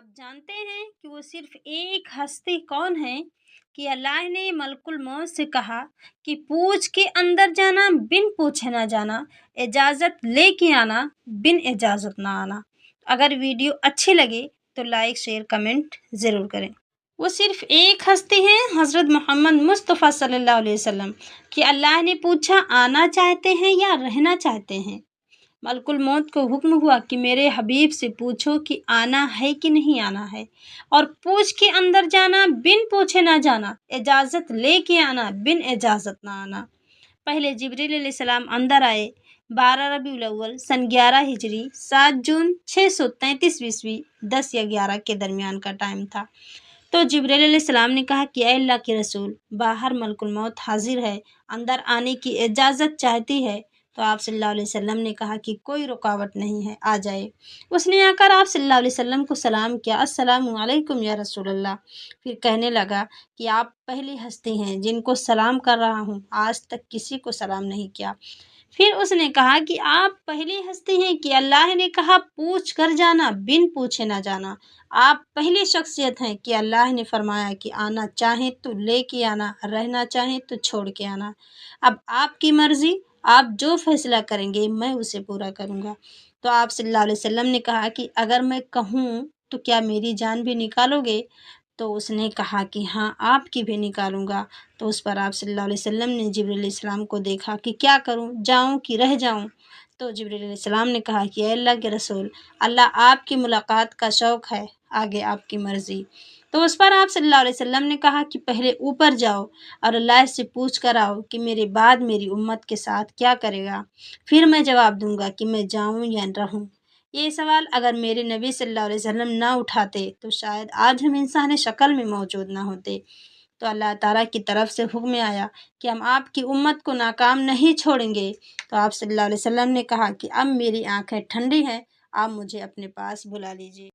آپ جانتے ہیں کہ وہ صرف ایک ہستی کون ہے کہ اللہ نے ملک الموت سے کہا کہ پوچھ کے اندر جانا بن پوچھے نہ جانا، اجازت لے کے آنا بن اجازت نہ آنا۔ اگر ویڈیو اچھی لگے تو لائک شیئر کمنٹ ضرور کریں۔ وہ صرف ایک ہستی ہیں، حضرت محمد مصطفیٰ صلی اللہ علیہ وسلم، کہ اللہ نے پوچھا آنا چاہتے ہیں یا رہنا چاہتے ہیں؟ ملک الموت کو حکم ہوا کہ میرے حبیب سے پوچھو کہ آنا ہے کہ نہیں آنا ہے، اور پوچھ کے اندر جانا بن پوچھے نہ جانا، اجازت لے کے آنا بن اجازت نہ آنا۔ پہلے جبریل علیہ السلام اندر آئے 12 ربیع الاول سن 11 ہجری 7 جون 633 عیسوی 10 یا 11 کے درمیان کا ٹائم تھا۔ تو جبریل علیہ السلام نے کہا کہ اے اللہ کے رسول، باہر ملک الموت حاضر ہے، اندر آنے کی اجازت چاہتی ہے۔ تو آپ صلی اللہ علیہ وسلم نے کہا کہ کوئی رکاوٹ نہیں ہے، آ جائے۔ اس نے آ کر آپ صلی اللہ علیہ وسلم کو سلام کیا، السلام علیکم یا رسول اللہ۔ پھر کہنے لگا کہ آپ پہلی ہستی ہیں جن کو سلام کر رہا ہوں، آج تک کسی کو سلام نہیں کیا۔ پھر اس نے کہا کہ آپ پہلی ہستی ہیں کہ اللہ نے کہا پوچھ کر جانا بن پوچھے نہ جانا۔ آپ پہلی شخصیت ہیں کہ اللہ نے فرمایا کہ آنا چاہیں تو لے کے آنا، رہنا چاہیں تو چھوڑ کے آنا۔ اب آپ کی مرضی، آپ جو فیصلہ کریں گے میں اسے پورا کروں گا۔ تو آپ صلی اللہ علیہ وسلم نے کہا کہ اگر میں کہوں تو کیا میری جان بھی نکالو گے؟ تو اس نے کہا کہ ہاں، آپ کی بھی نکالوں گا۔ تو اس پر آپ صلی اللہ علیہ وسلم نے جبریل علیہ السلام کو دیکھا کہ کیا کروں، جاؤں کہ رہ جاؤں؟ تو جبریل علیہ السلام نے کہا کہ اے اللہ کے رسول، اللہ آپ کی ملاقات کا شوق ہے، آگے آپ کی مرضی۔ تو اس پر آپ صلی اللہ علیہ وسلم نے کہا کہ پہلے اوپر جاؤ اور اللہ سے پوچھ کر آؤ کہ میرے بعد میری امت کے ساتھ کیا کرے گا، پھر میں جواب دوں گا کہ میں جاؤں یا رہوں۔ یہ سوال اگر میرے نبی صلی اللہ علیہ وسلم نہ اٹھاتے تو شاید آج ہم انسان شکل میں موجود نہ ہوتے۔ تو اللہ تعالیٰ کی طرف سے حکم آیا کہ ہم آپ کی امت کو ناکام نہیں چھوڑیں گے۔ تو آپ صلی اللہ علیہ وسلم نے کہا کہ اب میری آنکھیں ٹھنڈی ہیں، آپ مجھے اپنے پاس بلا لیجیے۔